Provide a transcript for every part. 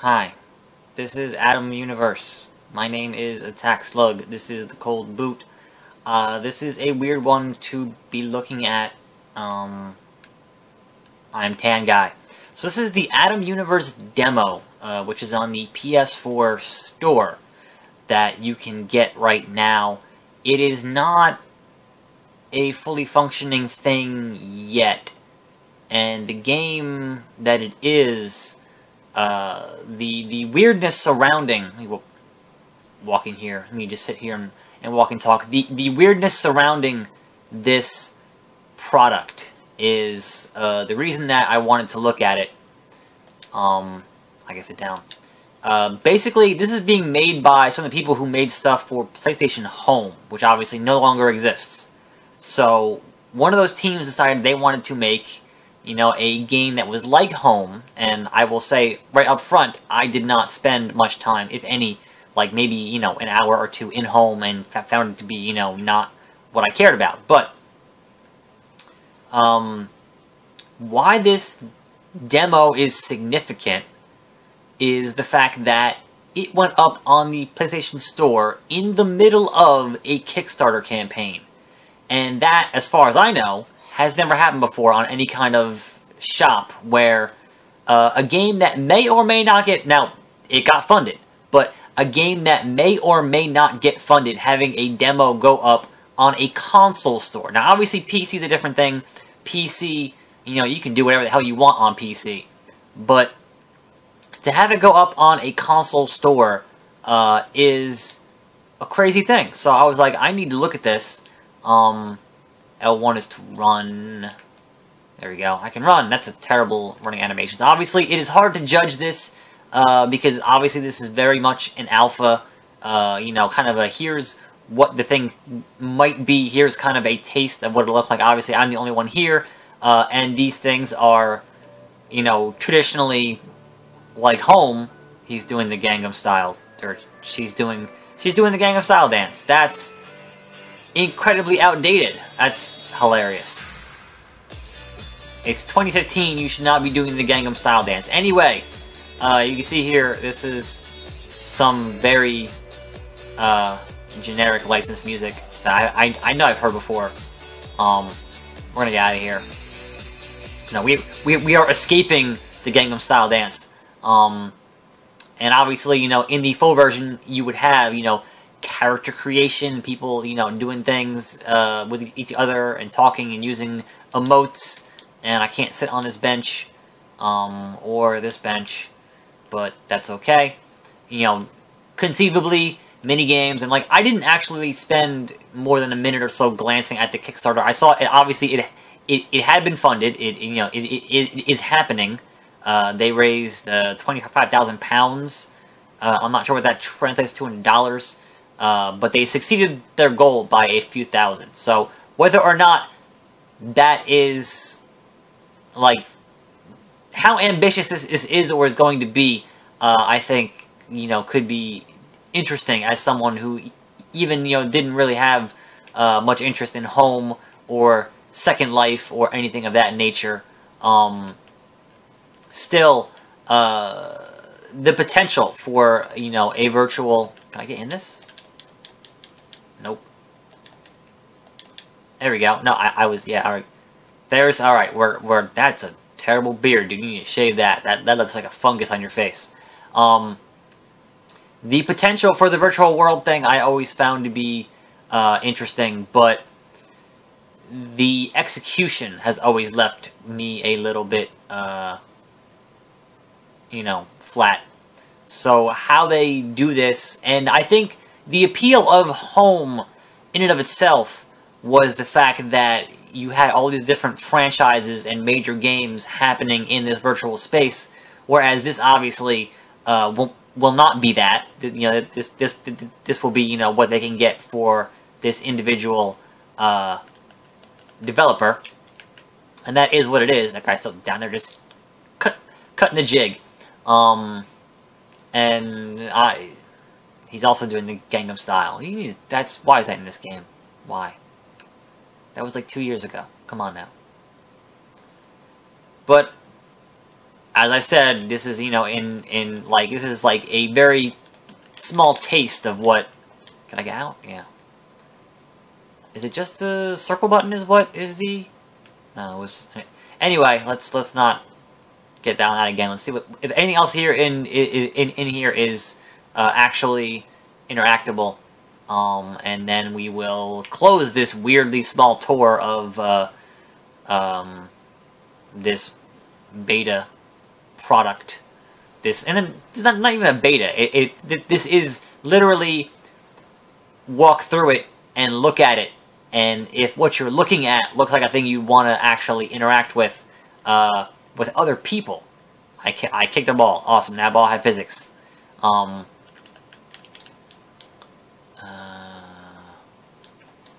Hi, this is Adam Universe. My name is Attack Slug. This is the Cold Boot. This is a weird one to be looking at. I'm Tan Guy. So this is the Adam Universe demo, which is on the PS4 store that you can get right now. It is not a fully functioning thing yet, and the game that it is, the weirdness surrounding. Let me walk in here. Let me just sit here and walk and talk. The weirdness surrounding this product is the reason that I wanted to look at it. I guess sit down. Basically, this is being made by some of the people who made stuff for PlayStation Home, which obviously no longer exists. So one of those teams decided they wanted to make, a game that was like Home, and I will say right up front, I did not spend much time, if any, like maybe, an hour or two in Home, and found it to be, not what I cared about. But why this demo is significant is the fact that it went up on the PlayStation Store in the middle of a Kickstarter campaign. And that, as far as I know, has never happened before on any kind of shop where a game that may or may not get... Now, it got funded, but a game that may or may not get funded having a demo go up on a console store. Now, obviously, PC is a different thing. PC, you can do whatever the hell you want on PC. But to have it go up on a console store is a crazy thing. So I was like, I need to look at this. L1 is to run. There we go. I can run. That's a terrible running animation. So obviously, it is hard to judge this because obviously this is very much an alpha. Kind of a here's what the thing might be. Here's kind of a taste of what it'll look like. Obviously, I'm the only one here, and these things are, traditionally like Home. He's doing the Gangnam Style, or she's doing the Gangnam Style dance. That's incredibly outdated. That's hilarious. It's 2015, you should not be doing the Gangnam Style dance. Anyway, you can see here, this is some very generic licensed music that I know I've heard before. We're gonna get out of here. No, we are escaping the Gangnam Style dance. And obviously, in the full version, you would have, character creation, people, doing things with each other and talking and using emotes. And I can't sit on this bench or this bench, but that's okay. Conceivably, mini games, and I didn't actually spend more than a minute or so glancing at the Kickstarter. I saw it. Obviously, it had been funded. It is happening. They raised £25,000. I'm not sure what that translates to in dollars. But they succeeded their goal by a few thousand. So whether or not that is, how ambitious this is or is going to be, I think, could be interesting as someone who even, didn't really have much interest in Home or Second Life or anything of that nature. Still, the potential for, a virtual... Can I get in this? Nope. There we go. No, I was, yeah, alright. There's, alright, we're, that's a terrible beard, dude. You need to shave that. That looks like a fungus on your face. The potential for the virtual world thing I always found to be interesting, but the execution has always left me a little bit, flat. So how they do this, and I think the appeal of Home in and of itself was the fact that you had all these different franchises and major games happening in this virtual space, whereas this obviously will not be that. This will be what they can get for this individual developer, and that is what it is. That guy's still down there just cutting a jig, and he's also doing the Gangnam Style. Why is that in this game? Why? That was like 2 years ago. Come on now. But as I said, this is, you know, this is like a very small taste of what... Can I get out? Yeah. Is it just the circle button is what is the... No, it was... Anyway, let's not get down that again. Let's see what... If anything else here in here is actually interactable. And then we will close this weirdly small tour of this beta product. And then it's not even a beta. This is literally walk through it and look at it, and if what you're looking at looks like a thing you want to actually interact with other people. I kicked a ball. Awesome. That ball had physics.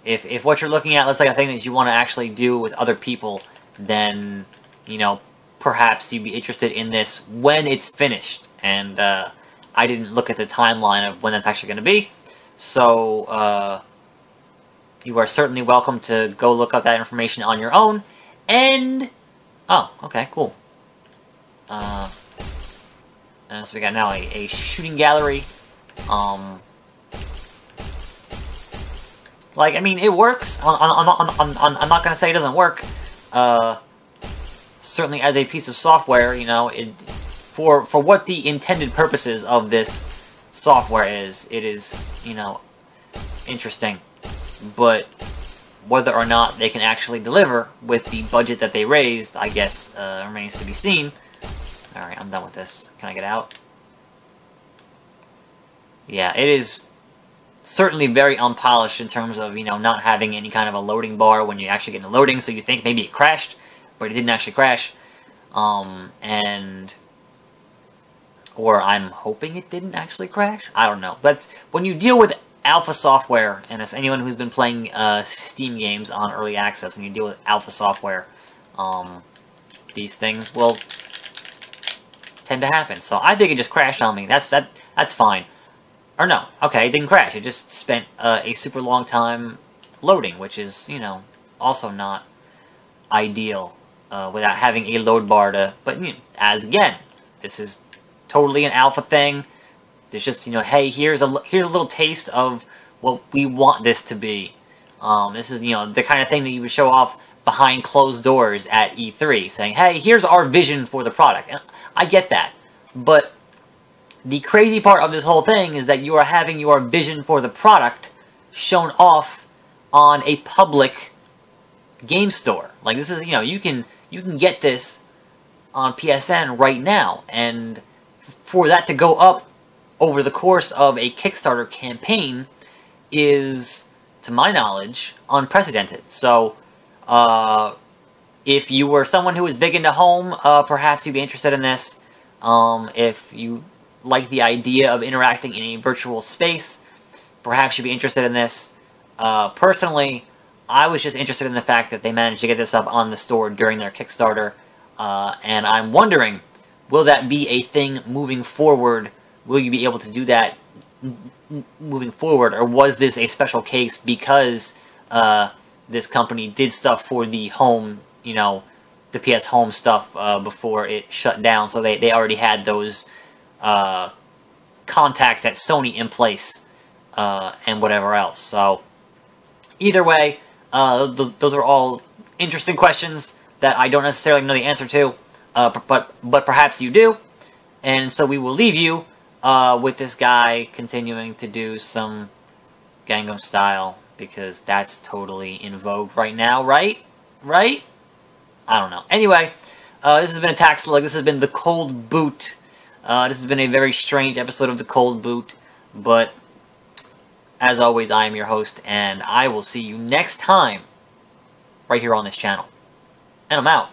If what you're looking at looks like a thing that you want to actually do with other people, then, you know, perhaps you'd be interested in this when it's finished. And I didn't look at the timeline of when that's actually going to be, so you are certainly welcome to go look up that information on your own. And oh, okay, cool. So we got now a shooting gallery. Like, I mean, it works. I'm not gonna say it doesn't work. Certainly, as a piece of software, you know, for what the intended purposes of this software is, it is, you know, interesting. But whether or not they can actually deliver with the budget that they raised, I guess, remains to be seen. All right, I'm done with this. Can I get out? Yeah, it is certainly very unpolished in terms of, you know, not having any kind of a loading bar when you actually get into loading, so you think maybe it crashed, but it didn't actually crash. Or I'm hoping it didn't actually crash. I don't know. But when you deal with alpha software, and as anyone who's been playing Steam games on early access, when you deal with alpha software, these things will tend to happen. So I think it just crashed on me. That's fine. Or no, okay, it didn't crash. It just spent a super long time loading, which is, you know, also not ideal without having a load bar to... But, you know, as again, this is totally an alpha thing. There's just, you know, hey, here's a little taste of what we want this to be. This is, you know, the kind of thing that you would show off behind closed doors at E3, saying, hey, here's our vision for the product. And I get that, but the crazy part of this whole thing is that you are having your vision for the product shown off on a public game store. Like, this is, you know, you can get this on PSN right now, and for that to go up over the course of a Kickstarter campaign is, to my knowledge, unprecedented. So, if you were someone who was big into home, perhaps you'd be interested in this. If you like the idea of interacting in a virtual space, perhaps you'd be interested in this. Personally, I was just interested in the fact that they managed to get this up on the store during their Kickstarter, and I'm wondering, will that be a thing moving forward? Will you be able to do that moving forward, or was this a special case because this company did stuff for the home, you know, the PS Home stuff before it shut down, so they already had those contacts at Sony in place, and whatever else. So either way, those are all interesting questions that I don't necessarily know the answer to, but perhaps you do. And so we will leave you with this guy continuing to do some Gangnam Style, because that's totally in vogue right now, right? Right? I don't know. Anyway, this has been Attack Slug. This has been The Cold Boot. This has been a very strange episode of The Cold Boot, but as always, I am your host, and I will see you next time right here on this channel. And I'm out.